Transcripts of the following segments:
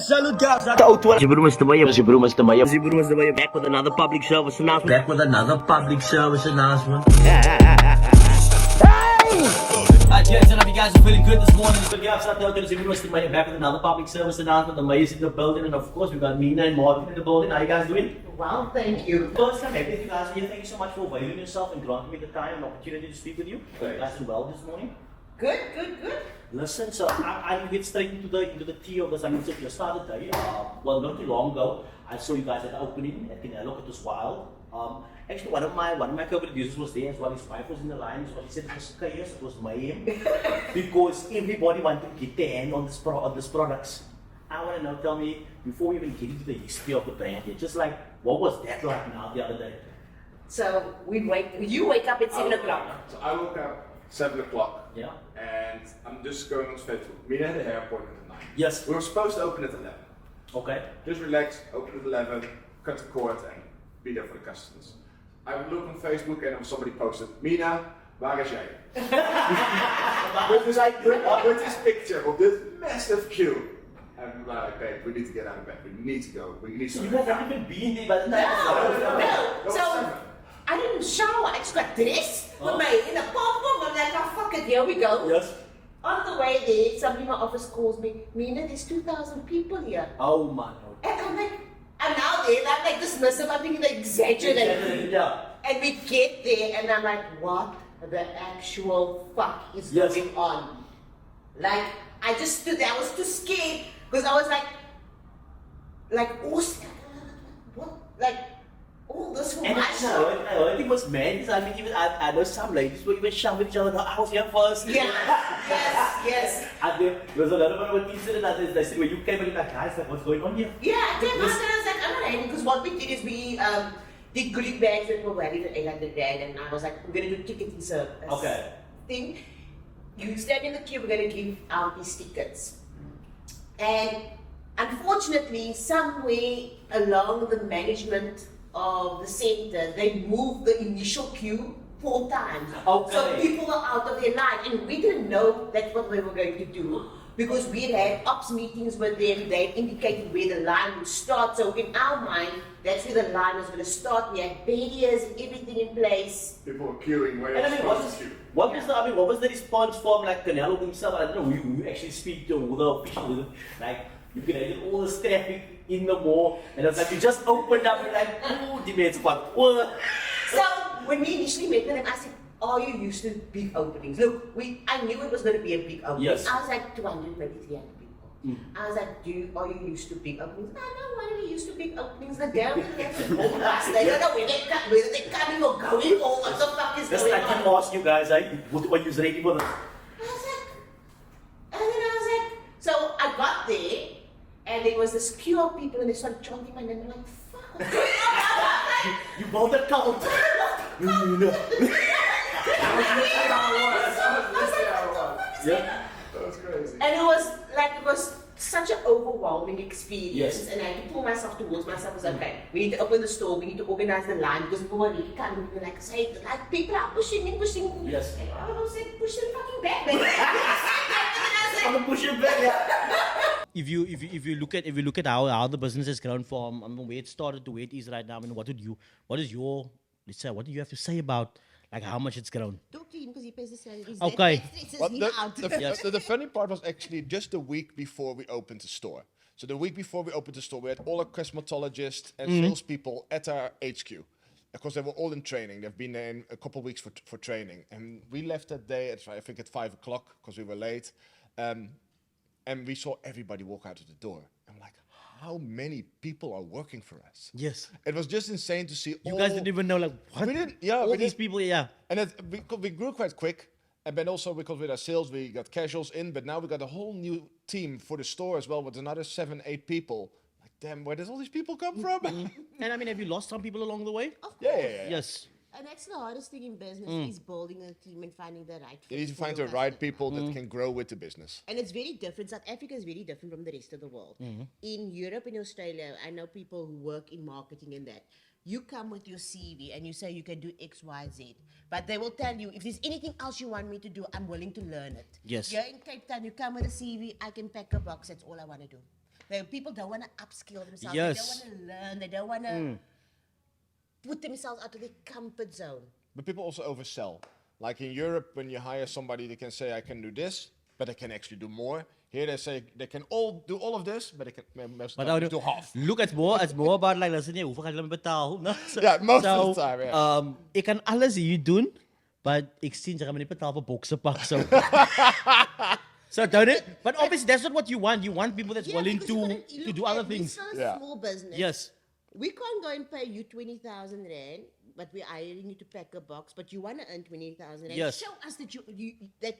salute guys. Jibrumas to Maya. Back with another public service announcement. Gents, I hope you guys are feeling good this morning. So, yeah, back with another public service announcement. The mayor's in the building, and of course, we've got Mena and Martin in the building. How you guys doing? Well, thank you. First time meeting you guys here. Thank you so much for availing yourself and granting me the time and opportunity to speak with you. You guys doing well this morning? Good. Listen, so I'll get straight into the tea of this. I mean, so you started today. Well, not too long ago, I saw you guys at the opening at Canal Walk. It was wild. Actually, one of my co-producers was there as well. His wife was in the line. So he said it was chaos. It was mayhem because everybody wanted to get their hand on this products. I want to know. Tell me before we even get into the history of the brand, just like what was that like now the other day? So you wake up at 7 o'clock. So I woke up 7 o'clock. Yeah. And I'm just going on Facebook. Mena had a hair appointment at 9. Yes. We were supposed to open at 11. Okay. Just relax, open at 11, cut the cord, and be there for the customers. I would look on Facebook and somebody posted, Mena, waar is jij? with this picture of this massive queue. And we're like, babe, we need to get out of bed. We need to go. We need to. So you guys haven't even been there by the time? No. So I didn't shower. I just got dressed with my in a pom. I'm like, oh fuck it, here we go. Yes. On the way there, somebody in my office calls me, Mena, there's 2,000 people here. Oh my God. And I'm like, I'm now there, and I'm like dismissive, I'm thinking they exaggerate. Yeah. And we get there, and I'm like, what the actual fuck is going on? Like, I just stood there, I was too scared, because I was like, oh, what? Like, oh, this for and my show. I heard it was men. I mean, even I know some ladies were even shoving each other. No, I was here first. Yes. And there was a lot of what teachers and others. They said, when you came in, like, guys, like, what's going on here? Yeah, I came out and I was like, alright, because what we did is we did goodie bags that were valued at 800 rand, and I was like, we're going to do ticketing service. Okay. Thing. You stand in the queue, we're going to give out these tickets. And unfortunately, somewhere along the management of the center, they moved the initial queue 4 times. Okay. So people were out of their line, and we didn't know that's what they were going to do, because we had ops meetings with them. They indicated where the line would start. So in our mind, that's where the line was going to start. We had barriers and everything in place. People were queuing where And I mean, what was the response from like Canal himself? I don't know who you actually speak to, who the official, like you can have all this traffic in the mall, and it's like you just opened up and like, oh, the mates what? So when we initially met with them, I said, are you used to big openings? Look, I knew it was going to be a big opening. Yes. I was like 200, maybe 300 people. I was like, are you used to big openings? I don't want to be used to big openings. The damn thing hold us. They don't know whether they're coming or going or what the fuck is Just going like on. I ask you guys, what you're ready for this? So I got there, and there was this queue of people, and they started chanting my name. I'm like, fuck, what's going on? You both are count. Yeah. That was crazy. And it was such an overwhelming experience. Yes. And I had to pull myself towards myself. I was like, okay, we need to open the store, we need to organize the line, because people are really coming. Like, say, like people are pushing. Yes. And I was like, push them fucking back, man. I'm gonna push it back. Yeah. If you look at how the business has grown from where it started to where it is right now, I mean, what do you have to say about like how much it's grown? Talk to him because he pays the salaries. Okay. The funny part was actually just the week before we opened the store. So the week before we opened the store, we had all our cosmetologists and salespeople at our HQ. Of course, they were all in training. They've been there in a couple of weeks for training. And we left that day at, I think, at 5 o'clock because we were late. And we saw everybody walk out of the door. I'm like, how many people are working for us? Yes. It was just insane to see. You guys didn't even know, like, what? We didn't, yeah. All these people, yeah. And we grew quite quick. And then also because with our sales, we got casuals in. But now we got a whole new team for the store as well with another 7, 8 people. Like, damn, where does all these people come from? And I mean, have you lost some people along the way? Of course. Yeah. Yes. And that's the hardest thing in business is building a team and finding the right You need to for find your the right customer. people that can grow with the business. And it's very different. South Africa is very different from the rest of the world. In Europe and Australia, I know people who work in marketing and that. You come with your CV and you say you can do X, Y, Z. But they will tell you, if there's anything else you want me to do, I'm willing to learn it. Yes. You're in Cape Town, you come with a CV, I can pack a box, that's all I want to do. People don't want to upskill themselves. Yes. They don't want to learn. They don't want to put themselves out of their comfort zone. But people also oversell. Like in Europe, when you hire somebody, they can say, I can do this, but I can actually do more. Here they say they can all do all of this, but they can most But times do half. look, it's more about like listen jy hoeveel gaan hulle betaal? No? So, Yeah, most of the time, yeah. Ek kan alles hier doen, but ek sien jy gaan my nie betaal vir boksepak so. So don't it? But obviously that's not what you want. You want people that's willing because you gotta to look do other at- things. We're still a Yeah. small business. Yes. We can't go and pay you 20,000 rand, but we're hiring you to pack a box. But you want to earn 20,000 rand. Yes. Show us that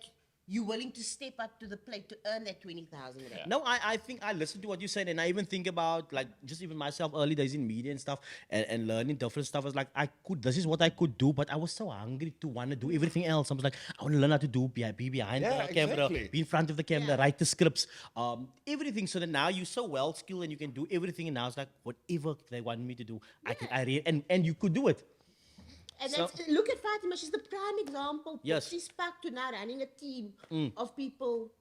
you're willing to step up to the plate to earn that 20,000 rand. No, I think I listen to what you said, and I even think about like just even myself early days in media and stuff, and learning different stuff. I was like, this is what I could do, but I was so hungry to want to do everything else. I was like, I want to learn how to do be behind Yeah, the camera, exactly. be in front of the camera, Yeah. write the scripts, everything. So that now you're so well skilled and you can do everything. And now it's like whatever they want me to do, and you could do it. And So- that's, look at Fatima, she's the prime example. Yes. She's back to now running a team of people.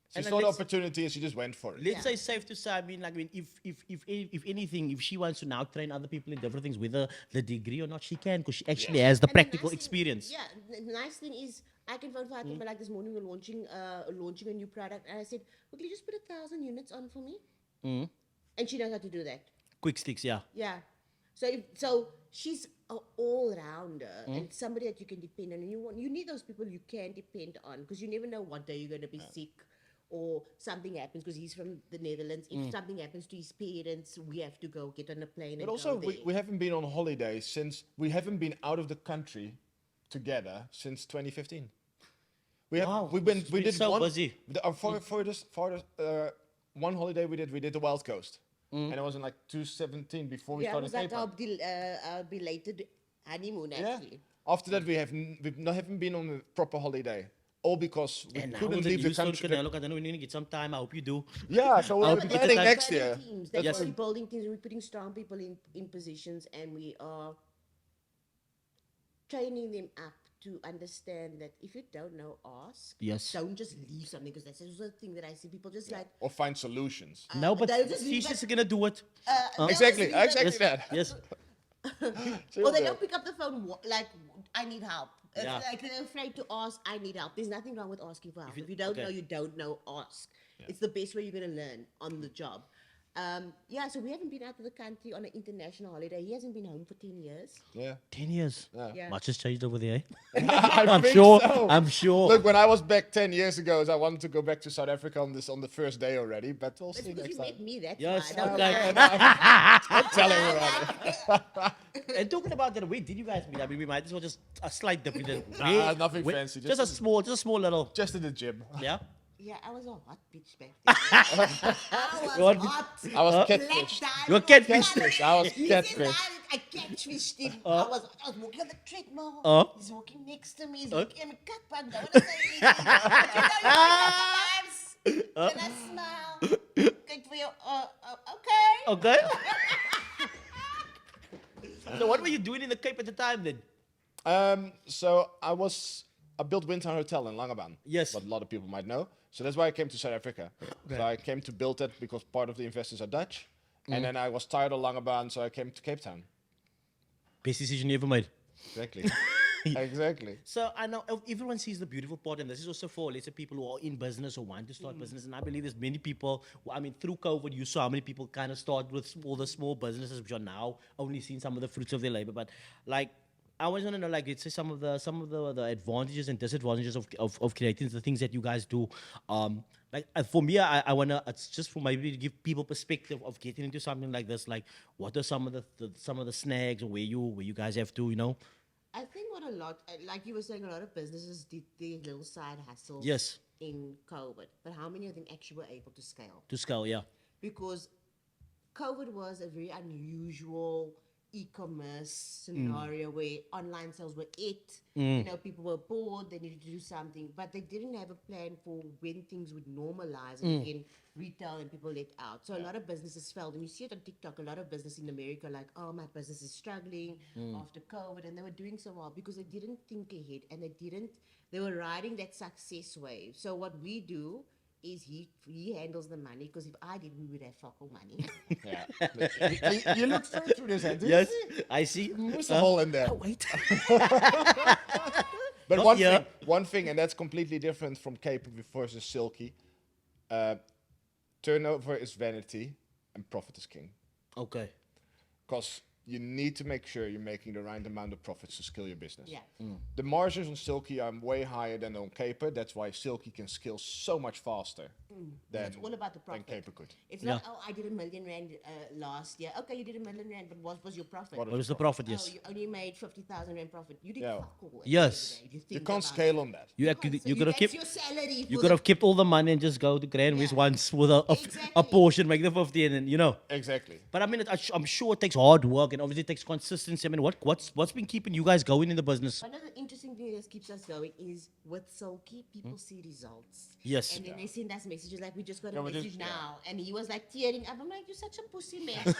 She And then saw the let's- opportunity and she just went for it. Let's Yeah. say safe to say, I mean, if anything, if she wants to now train other people in different things, whether the degree or not, she can because she actually has the And practical nice thing- experience. Yeah, the nice thing is, I can phone Fatima like this morning we're launching a new product, and I said, "Will you just put 1,000 units on for me?" And she knows how to do that. Quick sticks, yeah. Yeah. So she's an all-rounder and somebody that you can depend on. And you need those people you can depend on because you never know what day you're going to be sick or something happens because he's from the Netherlands. If something happens to his parents, we have to go get on a plane But and also, go there. we haven't been on holiday since, we haven't been out of the country together since 2015. Wow, We it's been did so one, busy. one holiday we did the Wild Coast. And it was in like 2017 before we Yeah, it started was like Cape Town. our belated honeymoon, Yeah. actually. After that, we haven't been on a proper holiday. All because we And now couldn't with the leave the news on country. Canal Walk, I don't know when you're going to get some time. I hope you do. Yeah, so I we're hope you get the planning time. next Building year. teams. That's Yes. why we're building teams. We're putting strong people in positions, and we are training them up to understand that if you don't know, ask. Yes. Don't just leave something because that's also the thing that I see people just like. Or find solutions. No, but they'll just leave she's just it- going to do it. they'll Exactly, just leave exactly it- that. Yes. Or they don't pick up the phone like, I need help. It's Yeah. like they're afraid to ask, I need help. There's nothing wrong with asking for help. you- If you don't okay. know, you don't know, ask. It's the best way you're going to learn on the job. So we haven't been out of the country on an international holiday. He hasn't been home for 10 years. Yeah. 10 years. Yeah. Much has changed over there. I I'm think sure. so. I'm sure. Look, when I was back 10 years ago, I wanted to go back to South Africa on the first day already, but we'll It's see because next you time. met me, that's Yes, why. I don't okay. lie. I'm telling you about it. And talking about that, where did you guys meet? I mean, we might as well just a slight dip. Nah, nothing fancy, Just a small little. Just in the gym. Yeah. Yeah, I was a hot bitch back then. I was What? hot. I was Black catfished. diamond. You were catfished. Catfish. I was He said catfish. I catfished him. I was walking on the treadmill. He's walking next to me. He's looking at me. Cut, but I don't want to say anything. But you know, you can I smile? Good for you. Okay. Okay. So what were you doing in the Cape at the time then? So I built Windtown Hotel in Langebaan. Yes. What a lot of people might know. So that's why I came to South Africa. So I came to build it because part of the investors are Dutch. And then I was tired of Langebaan, so I came to Cape Town. Best decision you ever made. Exactly. Exactly. So I know everyone sees the beautiful part, and this is also for let's say people who are in business or want to start business. And I believe there's many people. I mean, through COVID, you saw how many people kind of start with all the small businesses, which are now only seeing some of the fruits of their labor. But like, I always want to know, like, let's say some of the advantages and disadvantages of creating the things that you guys do. For me, I wanna. It's just for maybe to give people perspective of getting into something like this. Like, what are some of the snags, or where you guys have to, I think what a lot, like you were saying, a lot of businesses did their little side hustles Yes. in COVID. But how many of them actually were able to scale? to scale, yeah. Because COVID was a very unusual e-commerce scenario where online sales were it. You know, people were bored, they needed to do something, but they didn't have a plan for when things would normalize and again retail and people let out. So a lot of businesses failed, and you see it on TikTok. A lot of business in America, like, oh, my business is struggling after COVID, and they were doing so well because they didn't think ahead and they were riding that success wave. So what we do is he handles the money, because if I did, we would have fuck all money. Yeah. you look straight through this head. Yes, I see. There's a hole in there. Oh, wait. But Not one here. one thing, and that's completely different from Cape versus Silky. Turnover is vanity, and profit is king. Okay. Because you need to make sure you're making the right amount of profits to scale your business. Yeah. The margins on Silky are way higher than on Caper. That's why Silky can scale so much faster than, It's all about the than profit. Caper could. It's not, oh, I did R1 million last year. Okay, you did R1 million, but what was your profit? What What was the profit? Oh, Yes. you only made 50,000 rand profit. You did Yeah. fuck all. at the end of the Yes. day. You think can't about scale on that. You it. you could have That's kept your salary. you for could the- have kept all the money and just go to Grand West Yeah. once with a Exactly. portion, make the 50, and then, you know. Exactly. But I mean, I'm sure it takes hard work and obviously it takes consistency. I mean, what's been keeping you guys going in the business? One of the interesting things that keeps us going is with Silky, people see results. Yes. And then they send us messages like, we just got a Yeah, we message just- now. And he was like tearing up. I'm like, you're such a pussy, man.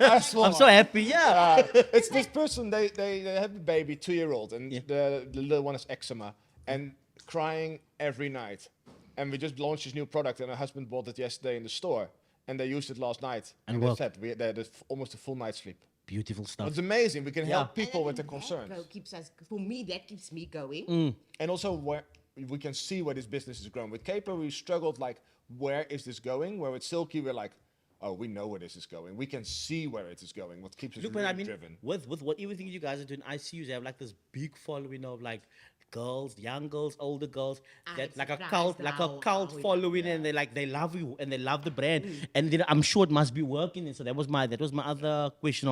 I'm so happy. Yeah. It's this person, they have a baby, 2-year-old, and the little one is eczema, and crying every night. And we just launched this new product, and her husband bought it yesterday in the store, and they used it last night. And they worked. said they had almost a full night's sleep. Beautiful stuff. It's amazing. We can Yeah. help people And I with their think concerns. that keeps us, for me, that keeps me going. And also where we can see where this business is growing. With Caper, we struggled like, where is this going? Where with Silky, we're like, oh, we know where this is going. We can see where it is going. What keeps us Look, really but I mean, driven. with what everything you guys are doing, I see you have like this big following of like girls, young girls, older girls, I'm that like a surprised cult, how it- following, and they love you and they love the brand, and then I'm sure it must be working. And so that was my other question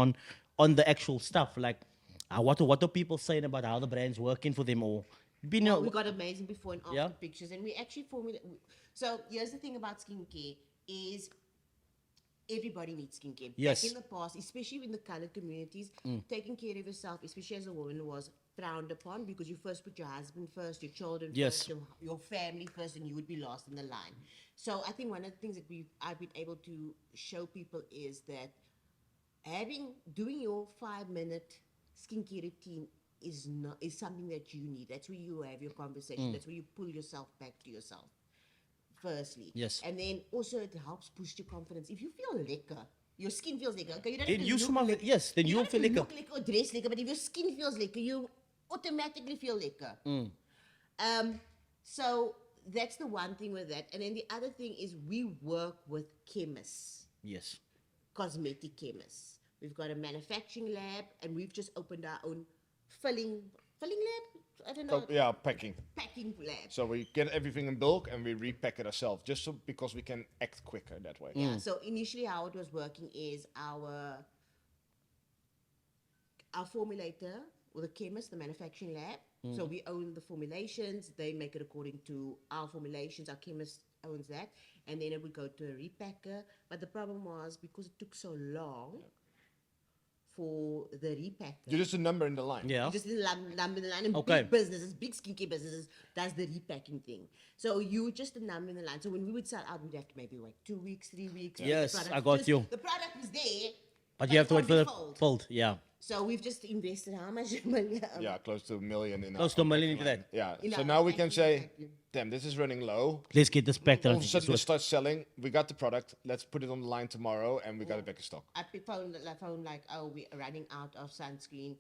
on the actual stuff, like what are people saying about how the brand's working for them, or you know, We got amazing before and after Yeah. pictures, and we actually formulate. So here's the thing about skincare is everybody needs skincare. Yes. Back in the past, especially in the colored communities, taking care of yourself, especially as a woman, was frowned upon because you first put your husband first, your children Yes. first, your family first, and you would be last in the line. So I think one of the things that I've been able to show people is that doing your 5-minute skincare routine is something that you need. That's where you have your conversation. That's where you pull yourself back to yourself. Firstly, Yes. and then also it helps boost your confidence. If you feel lekker, your skin feels lekker. Okay, you don't then have to you look smell lekker. yes, then You you'll don't feel have to like look lekker or dress lekker, but if your skin feels lekker, you automatically feel lekker. So that's the one thing with that. And then the other thing is we work with chemists, yes. cosmetic chemists. We've got a manufacturing lab, and we've just opened our own filling lab. I don't know, Yeah, packing. packing lab. So we get everything in bulk and we repack it ourselves, just so because we can act quicker that way. Yeah. So initially, how it was working is our formulator or the chemist, the manufacturing lab. So we own the formulations. They make it according to our formulations. Our chemist owns that, and then it would go to a repacker. But the problem was because it took so long for the repacker. You're just a number in the line. Yeah. You just number in the line, and Okay. big businesses, big skincare businesses, does the repacking thing. So you just a number in the line. So when we would sell out, we'd have to maybe wait 2 weeks, 3 weeks. Yes, The product I got just- you. The product is there, But you have to wait it for the can't be fold. Yeah. So we've just invested how much? $1 million. Yeah, close to $1 million in Close to $1 million into that. Yeah. In So our now we can packing, say, exactly. damn, this is running low. Let's get this back All to of a sudden it starts selling. We got the product. Let's put it on the line tomorrow, and we got it back in stock. I phone like, oh, we're running out of sunscreen.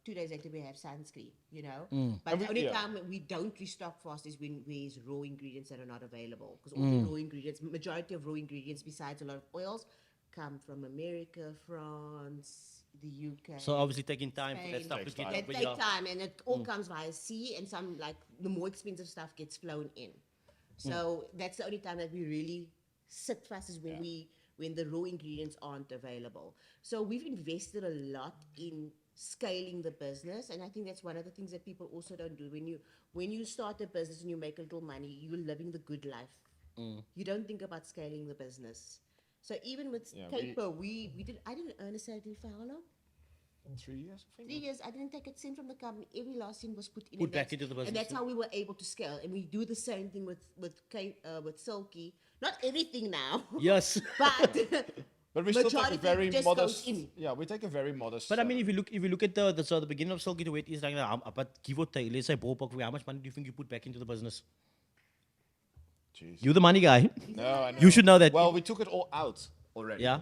2 days later, we have sunscreen, you know? But And the we- only yeah. time we don't restock fast is when there's raw ingredients that are not available. Because all the raw ingredients, majority of raw ingredients, besides a lot of oils, come from America, France, the UK. So obviously taking time for that Spain. stuff to Takes get time. That but take yeah. time, and it all comes via sea, and some like the more expensive stuff gets flown in. So that's the only time that we really sit fast is when the raw ingredients aren't available. So we've invested a lot in scaling the business, and I think that's one of the things that people also don't do. When you start a business and you make a little money, you're living the good life. You don't think about scaling the business. So even with Yeah, Caper, I didn't earn a salary for how long? 3 years, I think. 3 years, I didn't take a cent from the company. Every last cent was put in. Put and back that's- into the And business, that's how we were able to scale. And we do the same thing with Silky. Not everything now, Yes. but But we still take a majority very just goes modest. in. Yeah, we take a very modest. But I mean, if you look at the beginning of Silky to where it is like now, but give or take, let's say ballpark, how much money do you think you put back into the business? Jeez. You're the money guy. No, I know. You should know that. Well, we took it all out already. Yeah.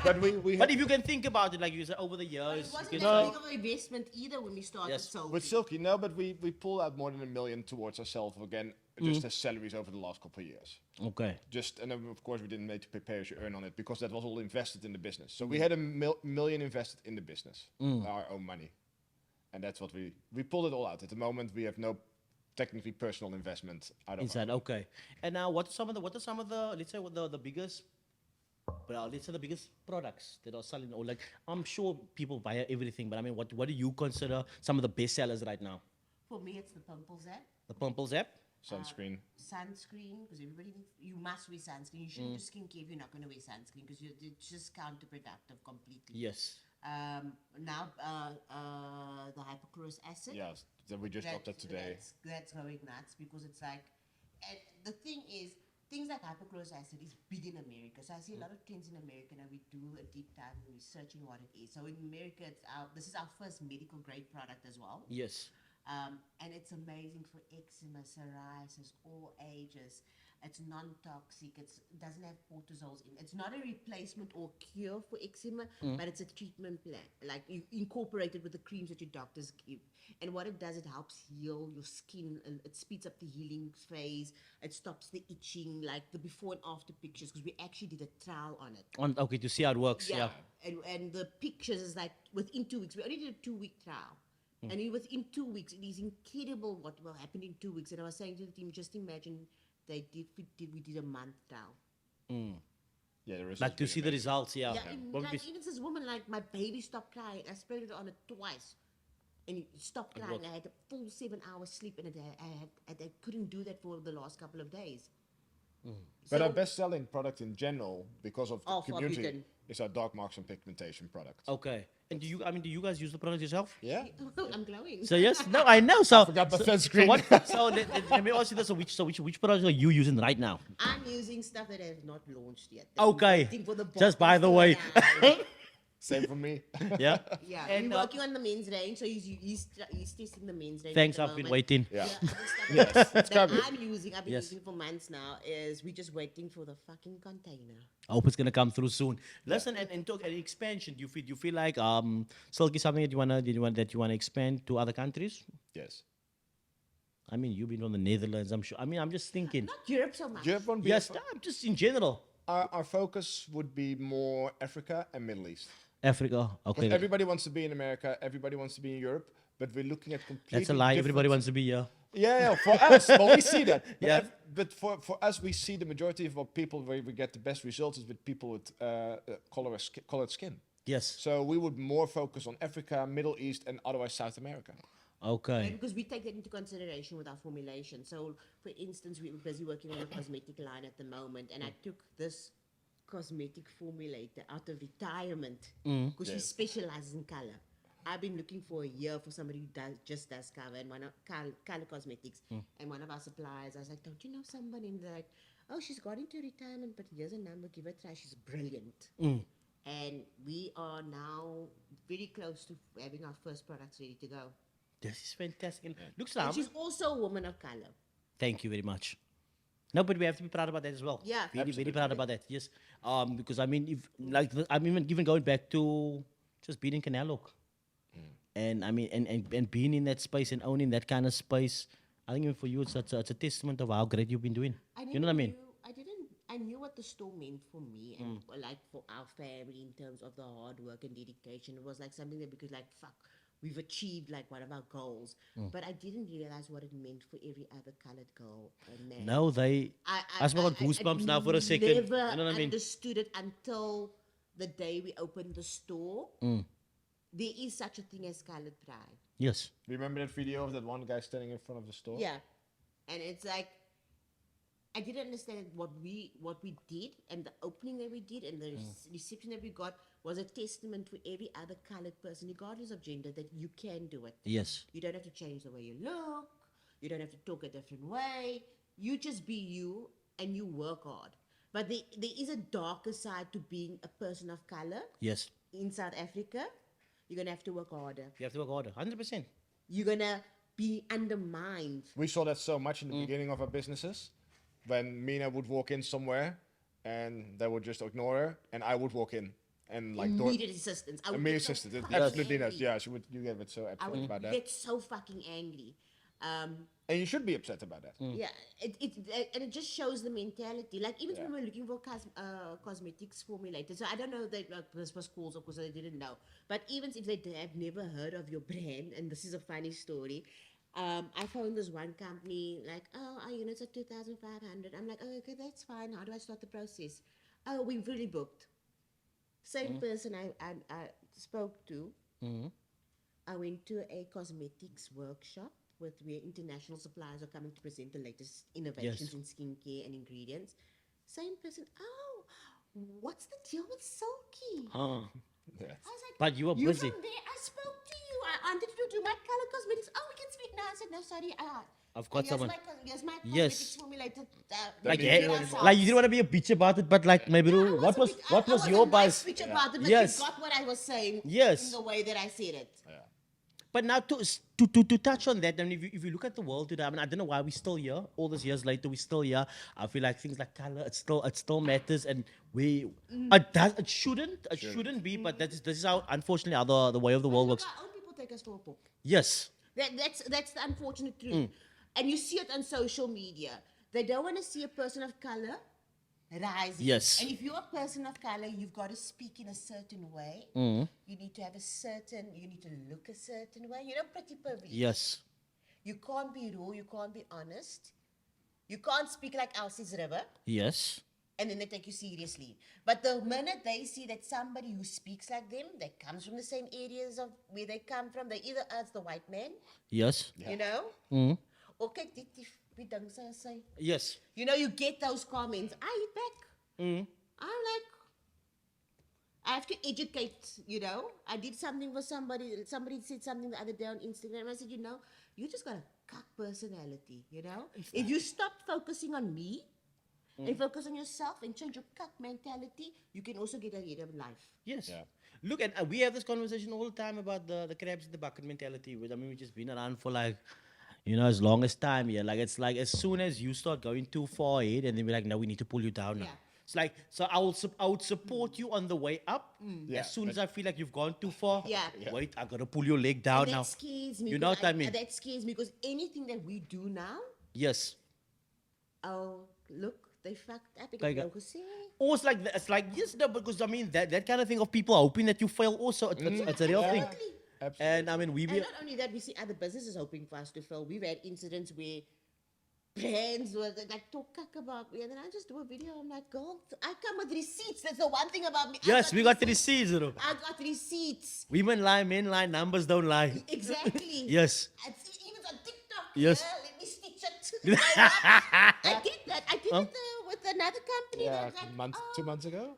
But we But if you can think about it, like you said, over the It years, wasn't you that can big of an investment either when we started Yes. Silki. with Silky, no, but we pulled out more than $1 million towards ourselves again, just as salaries over the last couple of years. Okay. And then of course we didn't make to prepare as you earn on it because that was all invested in the business. So we had $1 million invested in the business, our own money, and that's what we pulled it all out. At the moment, we have no technically personal investment out of Inside, our okay. And now, what are some of the let's say what the biggest, well, let's say the biggest products that are selling, or like I'm sure people buy everything, but I mean, what do you consider some of the best sellers right now? For me, it's the pimples app. The Pumples app. sunscreen. Sunscreen, because everybody needs, you must wear sunscreen. You shouldn't do skincare if you're not going to wear sunscreen because it's just counterproductive completely. Yes. Now, the hypochlorous acid. Yes, that we just got that today. That's going nuts because it's like, and the thing is, things like hypochlorous acid is big in America. So I see a lot of trends in America now. We do a deep dive and researching what it is. So in America, this is our first medical grade product as well. Yes. And it's amazing for eczema, psoriasis, all ages. It's non-toxic. It doesn't have cortisols in. It's not a replacement or cure for eczema, but it's a treatment plan. Like you incorporate it with the creams that your doctors give. And what it does, it helps heal your skin. And it speeds up the healing phase. It stops the itching, like the before and after pictures, because we actually did a trial on it. Okay, to see how it works. Yeah. And the pictures is like within 2 weeks. We only did a 2-week trial. And within 2 weeks, it is incredible what will happen in 2 weeks. And I was saying to the team, just imagine we did a month trial. Yeah, the results Like to really see the amazing. results. Yeah. Yeah, What like would be- even this woman, like my baby stopped crying. I sprayed it on it twice. And it stopped crying. worked. I had a full 7 hours sleep and I couldn't do that for the last couple of days. But So- our best-selling product in general, because of the Oh, for community, vegan. is our dark marks and pigmentation product. Okay. And do you guys use the product yourself? Yeah. I'm glowing. So yes, no, I know. So forgot the so, sunscreen. So, what, so let me ask you this: which product are you using right now? I'm using stuff that I have not launched yet. Okay. I'm waiting for the Just by bottles the to way. arrive. Same for me. Yeah. Yeah, And, we're working on the men's range, so he's testing the men's range. Thanks, at the I've been moment. waiting. Yeah. The other stuff Yes, that, it's that coming. I've been Yes. using for months now is we're just waiting for the fucking container. I hope it's gonna come through soon. Listen, and talk and expansion. Do you feel like Silky is something that you wanna expand to other countries? Yes. I mean, you've been from the Netherlands. I'm sure. I mean, I'm just thinking. Not Europe so much. Europe won't be Yes, just in general. our focus would be more Africa and Middle East. Africa. Okay. Because everybody wants to be in America, everybody wants to be in Europe, but we're looking at completely That's a lie. Everybody different- wants to be here. Yeah, for us, well, we see that. But Yeah. but for us, we see the majority of our people where we get the best results is with people with colored skin. Yes. So we would more focus on Africa, Middle East, and otherwise South America. Okay. Because we take that into consideration with our formulation. So, for instance, we're busy working on a cosmetic line at the moment, and I took this cosmetic formulator out of retirement because she Yes. specializes in color. I've been looking for a year for somebody who just does color and color cosmetics. And one of our suppliers, I was like, "Don't you know somebody?" And they're like, "Oh, she's got into retirement, but here's a number. Give her a try. She's brilliant." And we are now very close to having our first products ready to go. This is fantastic. And look, And Sam. she's also a woman of color. Thank you very much. No, but we have to be proud about that as well. Yeah. Very proud about that. Yes. Because I mean, if like I'm even going back to just being in Canal Walk, and I mean, and being in that space and owning that kind of space. I think even for you, it's a testament of how great you've been doing. You know what I mean? I knew what the store meant for me and like for our family in terms of the hard work and dedication. It was like something that we could like, fuck, we've achieved like one of our goals. But I didn't realize what it meant for every other colored girl and man. No, I smell goosebumps now for a second. I You never know what I mean? understood it until the day we opened the store. There is such a thing as colored pride. Yes. Remember that video of that one guy standing in front of the store? Yeah, and it's like I didn't understand what we did and the opening that we did and the reception that we got was a testament to every other colored person, regardless of gender, that you can do it. Yes. You don't have to change the way you look. You don't have to talk a different way. You just be you and you work hard. But there is a darker side to being a person of color Yes. in South Africa. You're gonna have to work harder. You have to work harder. 100%. You're gonna be undermined. We saw that so much in the beginning of our businesses. when Mena would walk in somewhere and they would just ignore her, and I would walk in and like Immediate assistance. I would immediate get so assistance. It fucking absolutely angry. does. Yeah, she would. You get so I upset would about that, get so fucking angry. and you should be upset about that. Yeah, and it just shows the mentality. Like even when we were looking for cosmetics formulators, so I don't know that this was calls, of course, they didn't know. But even if they have never heard of your brand, and this is a funny story, I found this one company like, oh, our units are 2,500. I'm like, oh, okay, that's fine. How do I start the process? Oh, we've really booked. Same person I spoke to. I went to a cosmetics workshop where international suppliers are coming to present the latest innovations in skincare and ingredients. Same person, oh, what's the deal with Silki? Yeah. I was like, But you were you busy. from there? I spoke to you. I wanted to do my color cosmetics. Oh, we can speak now. I said, no, sorry. I've got someone. Here's my Yes. cosmetics formulated. Like, we do hey, it ourselves. like you didn't want to be a bitch about it, but like maybe Yeah, I what a was bit- what I was a your nice buzz? bitch about it, but Yes. you got what I was saying Yes. in the way that I said it. But now to touch on that, I mean, if you look at the world today, I mean, I don't know why we're still here. All these years later, we're still here. I feel like things like color, it still matters, and it shouldn't be. But this is how, unfortunately, how the way of the world works. Our own people take us for a book. Yes. That's the unfortunate truth. And you see it on social media. They don't want to see a person of color rising. Yes. And if you're a person of color, you've got to speak in a certain way. You need to you need to look a certain way. You know, pretty pervy. Yes. You can't be raw, you can't be honest. You can't speak like Elsie's River, Yes. and then they take you seriously. But the minute they see that somebody who speaks like them, that comes from the same areas of where they come from, they either ask the white man, Yes. you know, Mm. or kyk dit wie dink sy is sy. Yes. You know, you get those comments. I hit back. I'm like, I have to educate, you know. I did something for somebody said something the other day on Instagram. I said, you know, you just got a cuck personality, you know. If you stop focusing on me and focus on yourself and change your cuck mentality, you can also get ahead of life. Yes. Yeah. Look, and we have this conversation all the time about the crabs in the bucket mentality. I mean, we've just been around for like, as long as time here. Like, it's like as soon as you start going too far ahead, and then we're like, no, we need to pull you down now. Yeah. It's like, so I would support you on the way up. Yeah, As soon as I feel like you've gone too far, Yeah. wait, I gotta pull your leg down And that now. scares me. You know because what I mean? That scares me because anything that we do now, Yes. oh, look, they fucked up. Like, Ek het jou gesê. Or it's like yes, no, because I mean that kind of thing of people hoping that you fail also, it's a real thing. Exactly. Absolutely. And I mean And we not only that, we see other businesses hoping for us to fail. We've had incidents where brands were like talk cack about me, and then I just do a video. I'm like, girl, I come with receipts. That's the one thing about me. yes, we got the receipts, you know. I got receipts. Women lie, men lie, numbers don't lie. Exactly. Yes. It's even on TikTok. Yes. Yeah, let me stitch it. I did that. I did it with another company. Yeah, That was like, 2 months ago.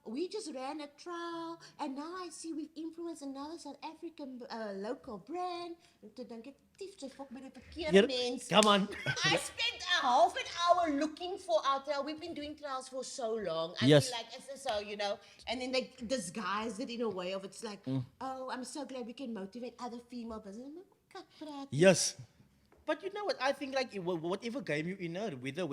we just ran a trial, and now I see we've influenced another South African local brand. To dan get tiefs of met die verkeerde mense. Come on. I spent a half an hour looking for our trial. We've been doing trials for so long. I Yes. feel like it's so, you know, and then they disguise it in a way of it's like, oh, I'm so glad we can motivate other female business. Yes. But you know what? I think like whatever game you're in, whether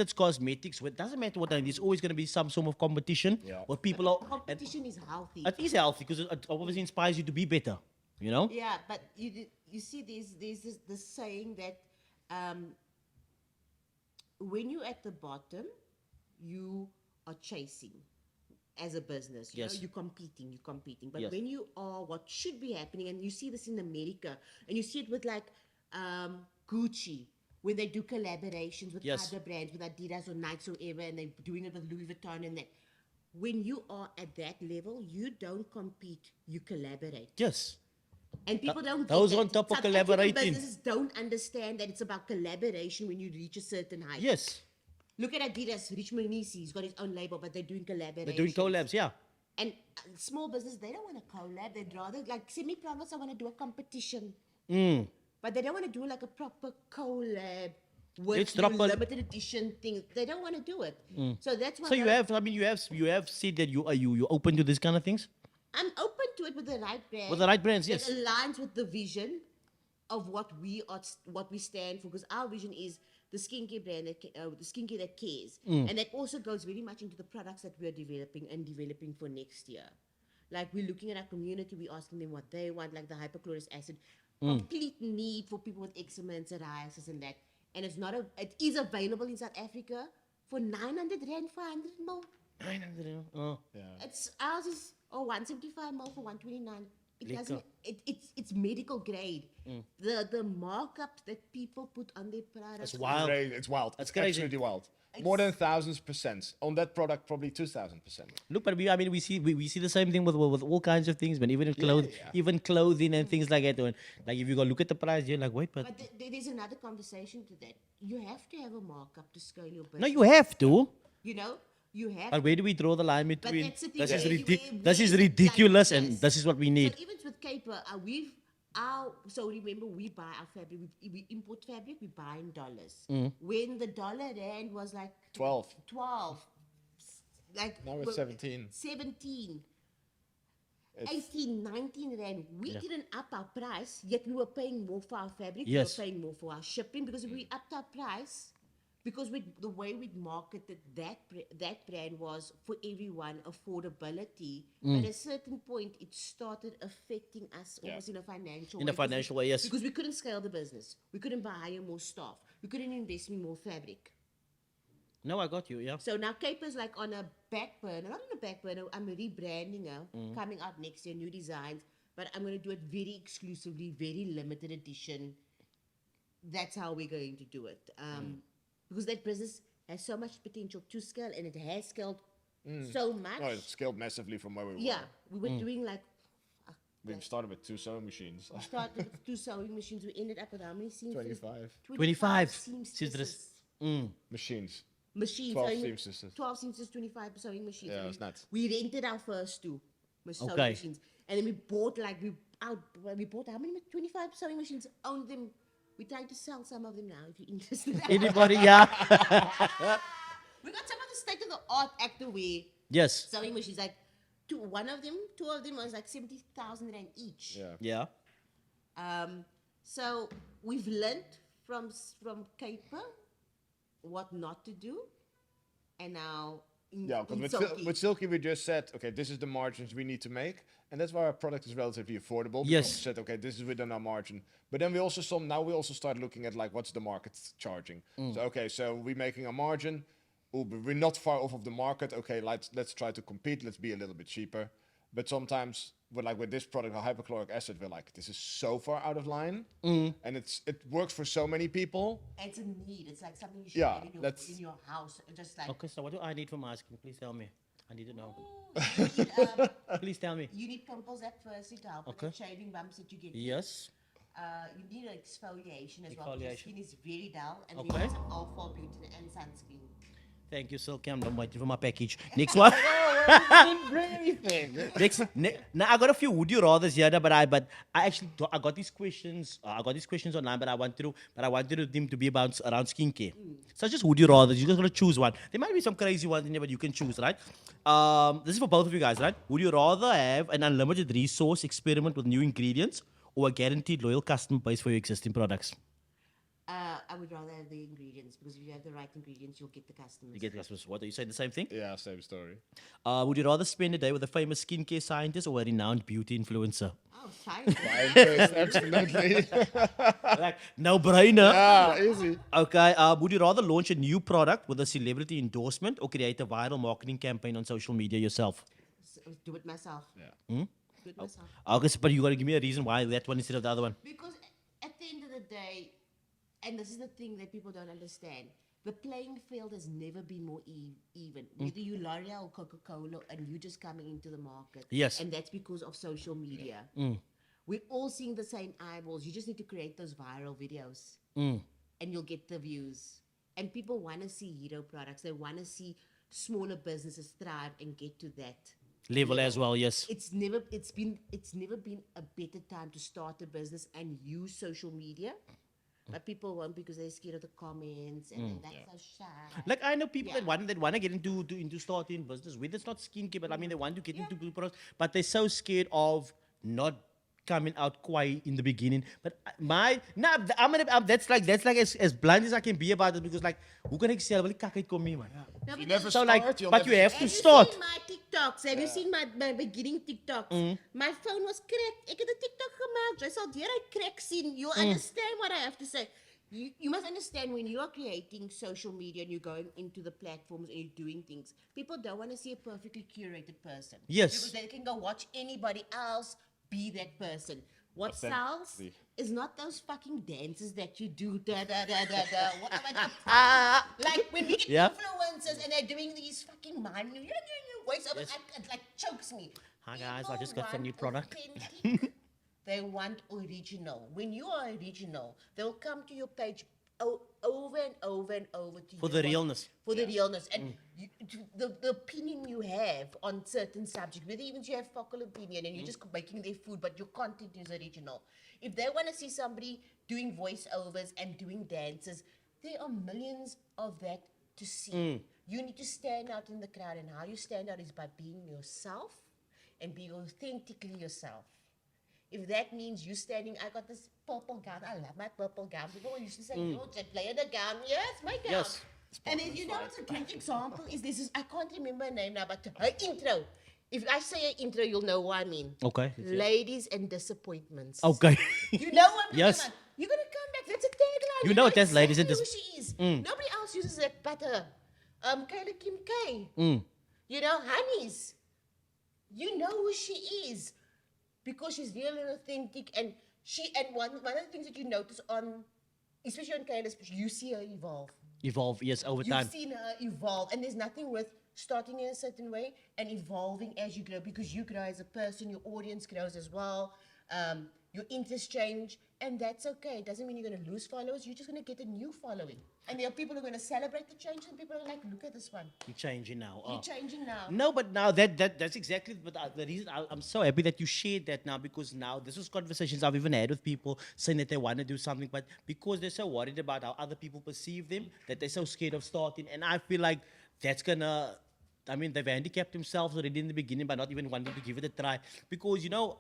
it's cosmetics, it doesn't matter what. There's always going to be some sort of competition Yeah. where people are. And Competition is healthy. it is healthy because it obviously inspires you to be better. You know. Yeah, but you see, there's this saying that when you're at the bottom, you are chasing as a business. You Yes. know, you're competing. But Yes. when you are what should be happening, and you see this in America, and you see it with like Gucci, where they do collaborations with Yes. other brands, with Adidas or Nike or whatever, and they're doing it with Louis Vuitton and that. When you are at that level, you don't compete, you collaborate. Yes. And people don't. those get on that. top of South African collaborating. Businesses don't understand that it's about collaboration when you reach a certain height. Yes. Look at Adidas. Rich Manisi, he's got his own label, but they're doing collaboration. They're doing collabs. Yeah. And small business, they don't want to collab. They'd rather like semi-private. I want to do a competition, but they don't want to do like a proper collab with Let's drop a- limited edition things. They don't want to do it. So that's why. So you have said that you open to these kind of things I'm open to it with the right brand. with the right brands. Yes. That aligns with the vision of what we stand for. Because our vision is the skincare brand, the skincare that cares. And that also goes very much into the products that we're developing for next year. Like we're looking at our community, we're asking them what they want, like the hypochlorous acid, complete need for people with eczema and psoriasis and that. And it is available in South Africa for 900 rand for 100 ml. 900. Oh. Ours is 175 ml for 129. It Lekker. doesn't. It's medical grade. The markup that people put on their products. It's wild. It's wild. It's crazy. absolutely wild. More than 1,000%. On that product, probably 2,000%. Look, but we see the same thing with all kinds of things, man. Even in even clothing and things like that. Like if you go look at the price, you're like, wait, but There's another conversation to that. You have to have a markup to scale your business. no, you have to. You know, you have. But where do we draw the line But between that's the thing, this is where this is we ridiculous like and this. this is what we need? So even with Caper, so remember we buy our fabric, we import fabric, we buy in dollars. When the dollar rand was like 12. 12, like Now it's 17. 17. It's- 18, 19 rand. We didn't up our price, yet we were paying more for our fabric, Yes. we were paying more for our shipping because we upped our price. Because the way we marketed that brand was for everyone affordability. But at a certain point, it started affecting us almost in a financial way. In a financial way, yes. Because we couldn't scale the business. We couldn't hire more staff. We couldn't invest in more fabric. No, I got you. Yeah. So now Caper's like on a back burner. Not on a back burner. I'm rebranding her. Coming out next year, new designs. But I'm going to do it very exclusively, very limited edition. That's how we're going to do it. Because that business has so much potential to scale, and it has scaled so much. No, it's scaled massively from where we were. Yeah, we were doing like We started with 2 sewing machines. started with 2 sewing machines. We ended up with how many seamstresses? 25 25 seamstresses. machines. Machines. 12 sewing- seamstresses. 12 seamstresses, 25 sewing machines. Yeah, And it's nuts. We rented our first 2 sewing Okay. machines. And then we bought how many? 25 sewing machines, owned them. We're trying to sell some of them now if you're interested. Anybody? Yeah. We got some of the state of the art activewear Yes. sewing machines. Like two of them was like 70,000 rand each. Yeah. Yeah. So we've learned from Caper what not to do, and now Yeah, because in with, Silki. with Silky we just said, okay, this is the margins we need to make, and that's why our product is relatively affordable. because Yes. we said, okay, this is within our margin. But then we also start looking at like what's the market charging. So okay, so we're making a margin. Oh, but we're not far off of the market. Okay, let's try to compete. Let's be a little bit cheaper. But sometimes with this product, hypochloric acid, we're like, this is so far out of line, and it works for so many people. It's a need. It's like something you should Yeah, have that's- in your house. Just like Okay, so what do I need from asking? Please tell me. I need to know. you need, Please tell me. you need pimples at first to help with Okay. the shaving bumps that you get. Yes. You need an exfoliation as well. Because your Exfoliation. skin is very dull, and we Okay. need some alpha butane and sunscreen. Thank you, Silky. I'm waiting for my package. Next one. Didn't bring anything. Now I got a few would you rather's here, but I actually I got these questions. I got these questions online, but I wanted them to be about around skincare. So just would you rather? You just gotta choose one. There might be some crazy ones in there, but you can choose, right? This is for both of you guys, right? Would you rather have an unlimited resource experiment with new ingredients, or a guaranteed loyal customer base for your existing products? I would rather have the ingredients because if you have the right ingredients, you'll get the customers. You get customers. What are you saying? The same thing? Yeah, same story. Would you rather spend a day with a famous skincare scientist or a renowned beauty influencer? Oh, science. Absolutely. Like no brainer. Yeah, easy. Okay. Would you rather launch a new product with a celebrity endorsement or create a viral marketing campaign on social media yourself? Do it myself. Yeah. Do it myself. Okay, but you got to give me a reason why that one instead of the other one. Because at the end of the day, and this is the thing that people don't understand, the playing field has never been more even. Whether you L'Oreal or Coca-Cola and you just coming into the market. Yes. And that's because of social media. We're all seeing the same eyeballs. You just need to create those viral videos. And you'll get the views. And people want to see hero products. They want to see smaller businesses thrive and get to that Level as well, yes. it's never been a better time to start a business and use social media. But people won't because they're scared of the comments and that's so shy. Like I know people Yeah. that want to get into starting business with. It's not skincare, but I mean they want to get into products, but they're so scared of not coming out quiet in the beginning. But that's like as blunt as I can be about it, because like who can excel? Well, man. No, You never So start, like, you'll but never you have Have to you start. seen my TikToks? Have you seen my beginning TikToks? My phone was cracked. Ik het een TikTok gemaakt. I saw there I crack seen. You understand what I have to say? You must understand when you are creating social media and you're going into the platforms and you're doing things, people don't want to see a perfectly curated person. Yes. Because they can go watch anybody else be that person. What sells Authentically. is not those fucking dances that you do. Like when we get Yeah. influencers and they're doing these fucking mind voiceovers, it like chokes me. Hi, guys, I People just got some new want product. authentic. They want original. When you are original, they'll come to your page over and over and over to For you the want- realness. For the realness and the opinion you have on certain subjects, whether even you have focal opinion and you're just making their food, but your content is original. If they want to see somebody doing voiceovers and doing dances, there are millions of that to see. You need to stand out in the crowd, and how you stand out is by being yourself and being authentically yourself. If that means you standing, I got this purple gown. I love my purple gown. People used to say, "Oh, just play the gown." Yes, my gown. Yes. And then you know what's a great example is this? I can't remember her name now, but her intro. If I say her intro, you'll know what I mean. Okay. Ladies and disappointments. Okay. You know what I'm Yes. talking about. You're gonna come back. That's a tagline. You know that's exactly Ladies and who she is. Nobody else uses that but her. Kayla Kim K. You know, Honeys. You know who she is because she's real and authentic, and one of the things that you notice on, especially on Kayla's, you see her evolve. Evolve, yes, over time. You've seen her evolve, and there's nothing with starting in a certain way and evolving as you grow, because you grow as a person, your audience grows as well, your interests change, and that's okay. It doesn't mean you're going to lose followers. You're just going to get a new following, and there are people who are going to celebrate the change, and people are like, look at this one. You're changing now. You're changing now. No, but now that's exactly. But the reason I'm so happy that you shared that now, because now this was conversations I've even had with people saying that they want to do something, but because they're so worried about how other people perceive them, that they're so scared of starting. And I feel like that's gonna. I mean, they've handicapped themselves already in the beginning by not even wanting to give it a try. Because, you know,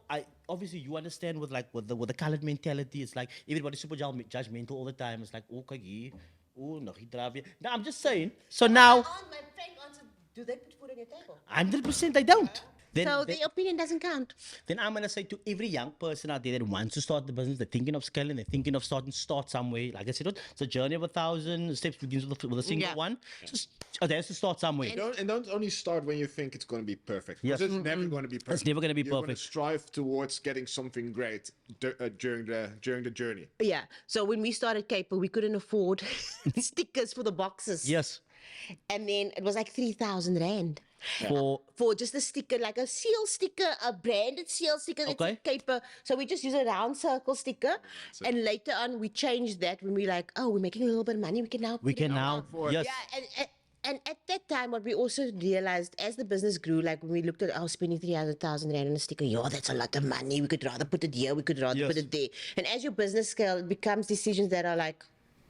obviously you understand with the colored mentality, it's like everybody's super judgmental all the time. It's like, oh, kagi, oh, no, he drive. Now, I'm just saying. So now, My friend answered, do they put food on your table? 100% they don't. So the opinion doesn't count. Then I'm gonna say to every young person out there that wants to start the business, they're thinking of scaling, they're thinking of start somewhere. Like I said, it's a journey of 1,000 steps begins with a single one. Just they have to start somewhere. Don't only start when you think it's going to be perfect. Yes. Because it's never going to be perfect. never gonna be You're going to perfect. strive towards getting something great during the journey. Yeah. So when we started Caper, we couldn't afford stickers for the boxes. Yes. And then it was like 3,000 Rand. For just a sticker, like a seal sticker, a branded seal sticker that's Okay. a Caper. So we just use a round circle sticker. And later on, we changed that when we're like, oh, we're making a little bit of money. We can now. We can now. for it. Yes. Yeah, and at that time, what we also realized as the business grew, like when we looked at, spending 300,000 Rand on a sticker, that's a lot of money. We could rather put it here, we could rather Yes. put it there. And as your business scale, it becomes decisions that are like,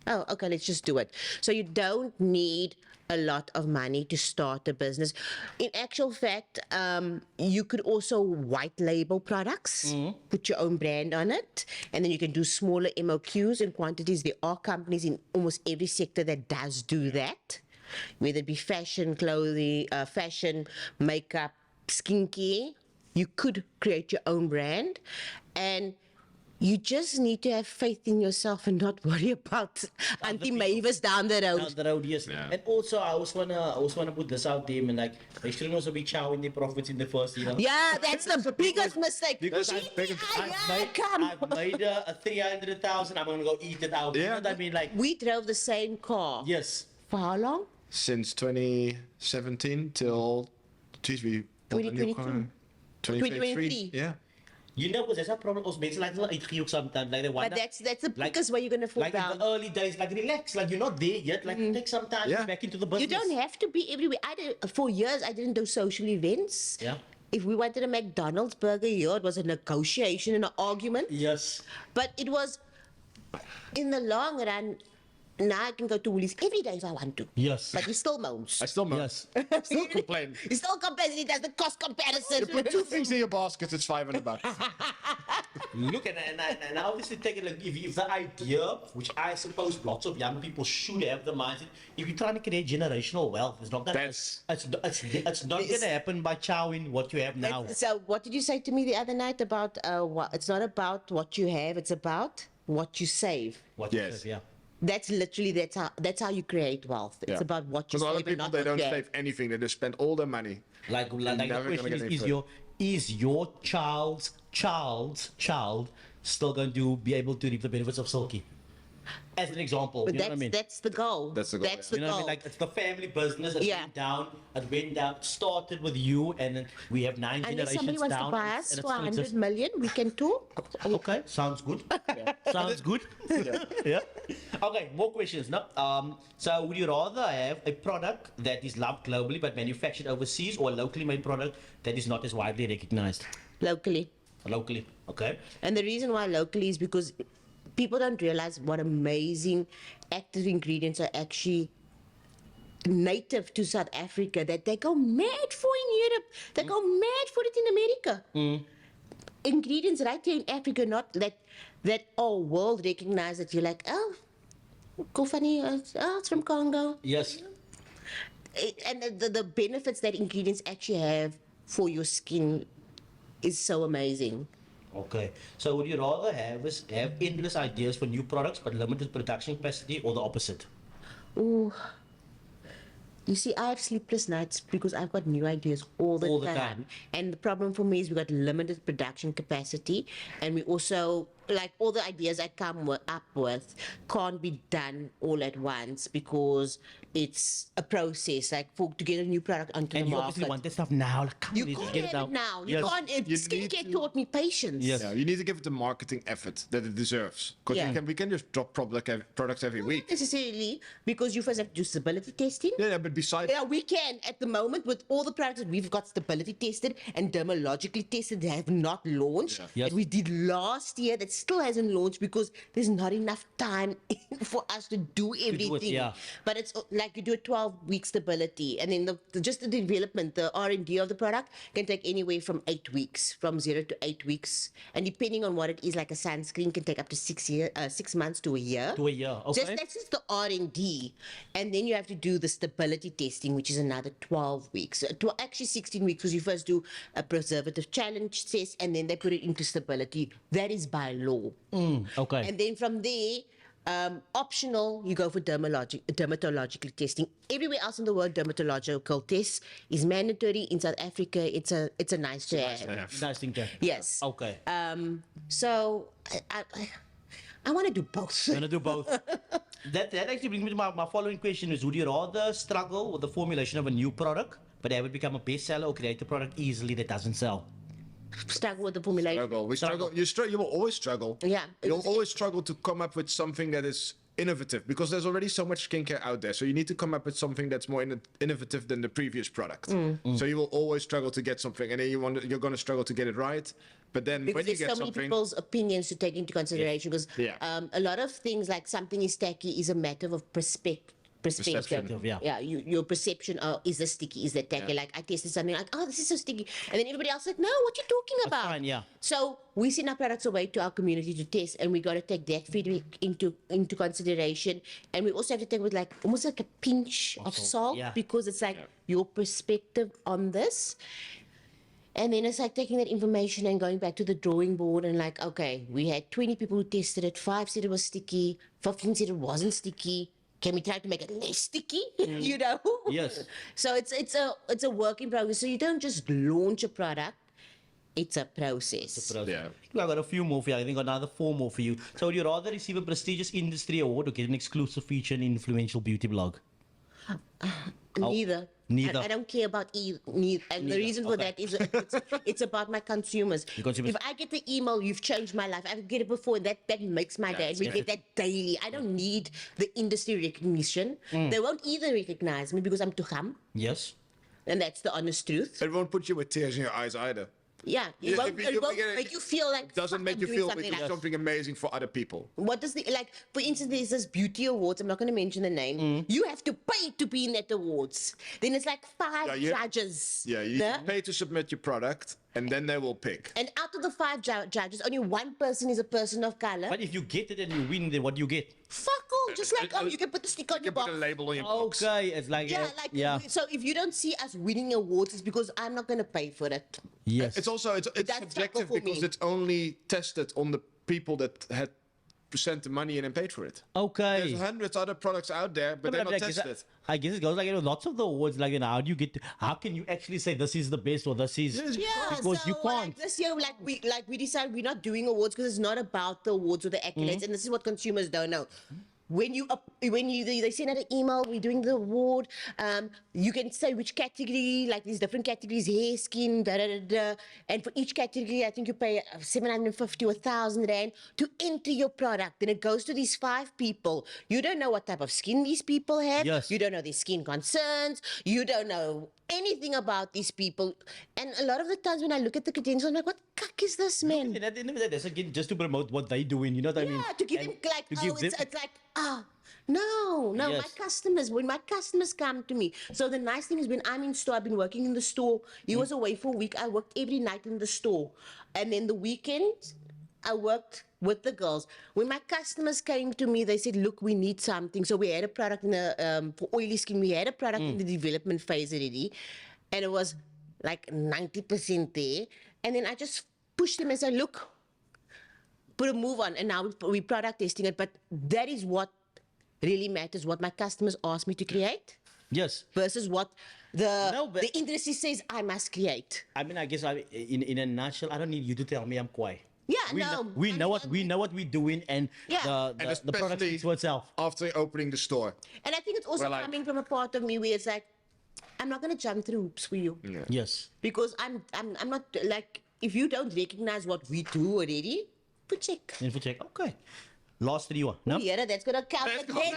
oh, okay, let's just do it. So you don't need a lot of money to start a business. In actual fact, you could also white label products, put your own brand on it, and then you can do smaller MOQs and quantities. There are companies in almost every sector that does do that, whether it be fashion, clothing, fashion, makeup, skincare. You could create your own brand, and you just need to have faith in yourself and not worry about Auntie Mavis down the road. Down the road, yes. And also, I also wanna put this out there, man. Like, they shouldn't also be chowing their profits in the first year. Yeah, that's the biggest mistake. Because Come. I've made a 300,000. I'm gonna go eat it out. You know what I mean? Like, We drove the same car. yes. For how long? Since 2017 till, geez, we bought a new car. 2023. Yeah. You know, because there's a problem. Also, makes like a little sometimes. Like they want. But that's the like- biggest way you're gonna fall Like in down. the early days, like relax, like you're not there yet. Like take some time Yeah. back into the You business. don't have to be everywhere. For years, I didn't do social events. Yeah. If we wanted a McDonald's burger here, it was a negotiation and an argument. Yes. But it was, in the long run, Now I can go to Woolies every day if I want to. Yes. But he still moans. I still moan. Yes. Still complain. He still compares. He does the cost comparison. You put 2 things in your basket, it's $500. Look, and obviously take it like if the idea, which I suppose lots of young people should have the mindset, if you're trying to create generational wealth, it's not gonna, That's- it's not gonna happen by chowing what you have now. So what did you say to me the other night about what? It's not about what you have. It's about what you save. What you Yes. have, yeah. That's literally that's how you create wealth. It's about what you Because a lot save of and people, not they what don't you have. save anything. They just spend all their money. Like the never gonna question get any is further. your child's child still going to be able to reap the benefits of Silki? As an example, But you know what I mean? that's the goal. That's the goal, That's yeah. the You know what I goal. mean? Like it's the family business that Yeah. went down. It went down. Started with you, and then we have 9 and if somebody generations wants down. to buy and us it's for still 100 exists. million, we can talk. Okay, sounds good. Sounds good. Yeah. Okay, more questions. No. So would you rather have a product that is loved globally but manufactured overseas, or a locally made product that is not as widely recognized Locally. locally? Okay. And the reason why locally is because people don't realize what amazing active ingredients are actually native to South Africa that they go mad for in Europe. They go mad for it in America. Ingredients right here in Africa, not that all world recognize that you're like, oh, cool funny, it's from Congo. Yes. And the benefits that ingredients actually have for your skin is so amazing. Okay. So would you rather have endless ideas for new products but limited production capacity, or the opposite? Ooh. You see, I have sleepless nights because I've got new ideas all the time. And the problem for me is we've got limited production capacity, and we also, like, all the ideas I come up with can't be done all at once because it's a process, like, to get a new product onto And the you obviously market. want that stuff now. Like, come You on, let's can't get it have now. it now. You Yes. can't. You need Skincare to- taught me patience. Yes. Yeah, you need to give it the marketing effort that it deserves. Because Yeah. we can just drop products every Not week. necessarily, because you first have to do stability testing. Yeah, but besides, Yeah, we can at the moment with all the products that we've got stability tested and dermatologically tested that have not launched. Yeah. Yes. That we did last year that still hasn't launched because there's not enough time for us to do everything. yeah. But it's like you do a 12-week stability, and then just the development, the R&D of the product can take anywhere from 8 weeks, from 0 to 8 weeks, and depending on what it is, like a sunscreen can take up to 6 months to a year. To a year, okay. That's just the R&D, and then you have to do the stability testing, which is another 12 weeks. Actually 16 weeks, because you first do a preservative challenge test, and then they put it into stability. That is by law. Okay. And then from there, optional, you go for dermatological testing. Everywhere else in the world, dermatological tests is mandatory. In South Africa, it's a nice to have. Nice thing to. Yes. Okay. So I want to do both. I'm gonna do both. That actually brings me to my following question: is would you rather struggle with the formulation of a new product, but have it become a bestseller, or create a product easily that doesn't sell? Struggle with the formulation. struggle. We struggle. You will always struggle. Yeah. You'll always struggle to come up with something that is innovative because there's already so much skincare out there. So you need to come up with something that's more innovative than the previous product. So you will always struggle to get something, and then you're going to struggle to get it right. But then Because when you there's get so many something, people's opinions to take into consideration. Because Yeah. a lot of things like something is tacky is a matter of perspective. Perception, yeah. Your perception of is this sticky, is that tacky? Yeah. Like I tasted something like, oh, this is so sticky, and then everybody else like, no, what you talking about? fine, yeah. So we send our products away to our community to test, and we got to take that feedback into consideration, and we also have to take with like almost like a pinch of salt yeah. because it's like your perspective on this. And then it's like taking that information and going back to the drawing board and like, okay, we had 20 people who tested it. 5 said it was sticky. 15 said it wasn't sticky. Can we try to make it less sticky? You know? Yes. So it's a work in progress. So you don't just launch a product. It's a process. Yeah. I got a few more for you. I think another 4 more for you. So would you rather receive a prestigious industry award or get an exclusive feature in an influential beauty blog? Neither. Neither. I don't care about neither. And the reason for Okay. that is it's about my consumers. Your consumers. If I get the email, you've changed my life. I get it before. That makes my day. We get that daily. I don't need the industry recognition. They won't either recognize me because I'm Tuham. Yes. And that's the honest truth. It won't put you with tears in your eyes either. Yeah, Yeah, it won't, if you it won't get it- make you feel like It doesn't fuck, make I'm you doing feel something it's else. something amazing for other people. What does the, like, for instance, there's this beauty awards, I'm not going to mention the name. Mm. You have to pay to be in that awards. Then it's like 5 Yeah, you- judges. Yeah, you Nah? pay to submit your product, and then they will pick. And out of the 5 judges, only one person is a person of color. But if you get it and you win, then what do you get? Fuck all, just like, oh, you can put the sticker on You your can put box. a label on your box. Okay, it's like Yeah, like, yeah. so if you don't see us winning awards, it's because I'm not going to pay for it. Yes. It's also it's That's subjective for me. because it's only tested on the people that had sent the money in and paid for it. Okay. There's hundreds other products out there, but No, they're but not I guess- tested. I guess it goes like, lots of the awards, like, how do you get, how can you actually say this is the best or this is, Yeah, because so you can't. like this year, like we decided we're not doing awards because it's not about the awards or the accolades, and this is what consumers don't know. When they send out an email, we're doing the award. You can say which category, like these different categories, hair, skin, da da da da. And for each category, I think you pay 750 or 1,000 rand to enter your product. Then it goes to these 5 people. You don't know what type of skin these people have. Yes. You don't know their skin concerns. You don't know anything about these people. And a lot of the times when I look at the credentials, I'm like, what cuck is this, man? And at the end of the day, that's again just to promote what they're doing, you know what I mean? Yeah, to give And him like, to oh, give it's them- like, no, my Yes. customers, when my customers come to me. So the nice thing is when I'm in store, I've been working in the store. He was away for a week. I worked every night in the store. And then the weekends, I worked with the girls. When my customers came to me, they said, look, we need something. So we had a product in the, for oily skin, we had a product in the development phase already. And it was like 90% there. And then I just pushed them and said, look, put a move on, and now we product testing it. But that is what really matters, what my customers ask me to create Yes. versus what the No, but- the industry says I must create. I mean, I guess in a nutshell, I don't need you to tell me I'm quiet. Yeah, we no, know, we I know mean, what we know what we're doing, and Yeah. And the product especially speaks for itself. after opening the store. And I think it's also Well, like- coming from a part of me where it's like, I'm not gonna jump through hoops for you Yes. because I'm not like, if you don't recognize what we do already, put check. Info check. Okay. Last 3 one. No. Yeah, that's gonna count again.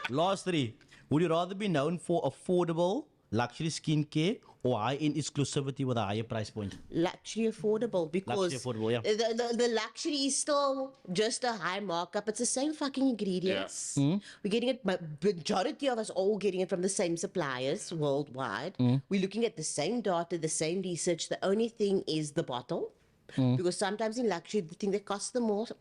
Last 3. Would you rather be known for affordable luxury skincare or high-end exclusivity with a higher price point? Luxury affordable because Luxury affordable, yeah. the luxury is still just a high markup. It's the same fucking ingredients. We're getting it, majority of us all getting it from the same suppliers worldwide. We're looking at the same data, the same research. The only thing is the bottle. Because sometimes in luxury, the thing that costs the most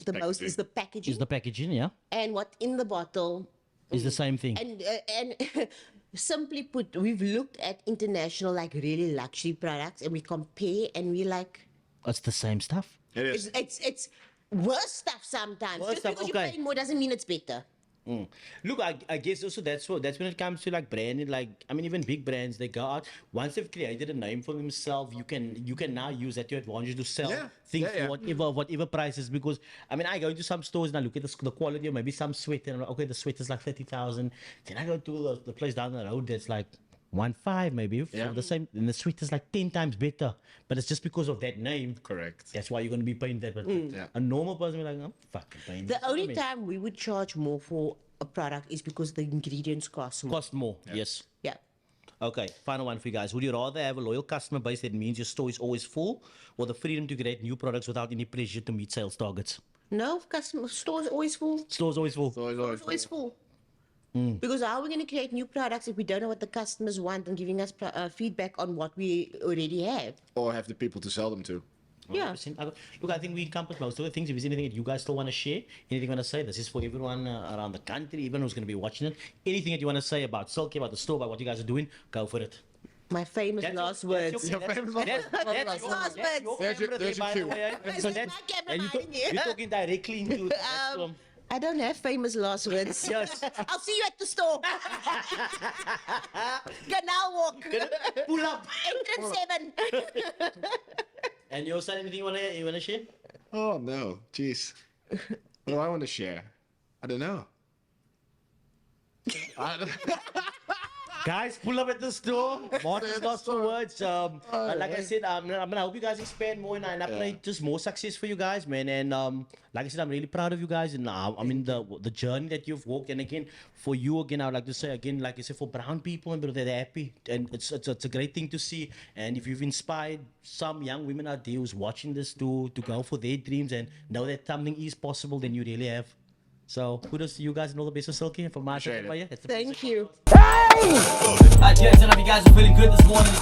is the packaging. Is the packaging, yeah? And what in the bottle. Is the same thing. And simply put, we've looked at international, like really luxury products, and we compare, and we like, It's the same stuff. It is. it's worse stuff sometimes. Worse Just stuff, because okay. you're paying more doesn't mean it's better. Look, I guess also that's when it comes to like branding. Like, I mean, even big brands, they go out once they've created a name for themselves. You can now use that to your advantage to sell Yeah, things yeah, for yeah. whatever prices. Because I mean, I go into some stores and I look at the quality of maybe some sweater, and I'm like, okay, the sweater's like 30,000. Then I go to the place down the road that's like 1.5 maybe for Yeah. the same, and the sweater's like 10 times better. But it's just because of that name. Correct. That's why you're gonna be paying that. But Yeah. a normal person will be like, I'm fucking paying. The this. only I mean, time we would charge more for a product is because the ingredients cost more. cost more. Yes. Yeah. Okay, final one for you guys. Would you rather have a loyal customer base that means your store is always full, or the freedom to create new products without any pressure to meet sales targets? No, customer stores always full. Store's always full. So it's Stores always full. Because how are we going to create new products if we don't know what the customers want and giving us feedback on what we already have? Or have the people to sell them to. Yeah. 100%. Look, I think we encompass most of the things. If there's anything that you guys still want to share, anything you want to say, this is for everyone around the country, even who's going to be watching it. Anything that you want to say about Silki, about the store, about what you guys are doing, go for it. My famous last words. Your famous last words. That's your Last words. There's your- camera there's there, your by the cue. way. There's So my that's- camera and behind you. you're talking directly into that's from. I don't have famous last words. Yes. I'll see you at the store. Canal Walk. Pull up. Entrance 7. And your son, anything you wanna share? Oh no, jeez. What do I want to share? I don't know. I don't- Guys, pull up at the store. Martin's lost for words. Like I said, I hope you guys expand more, and I pray just more success for you guys, man. And like I said, I'm really proud of you guys, and I mean the journey that you've walked. And again, for you, again, I would like to say again, like I said, for brown people, and they're happy, and it's a great thing to see. And if you've inspired some young women out there who's watching this to go for their dreams and know that something is possible, then you really have. So kudos to you guys and all the best of Silki. And from my side, Appreciate it. it's a Thank you. I just don't know if you guys are feeling good this morning.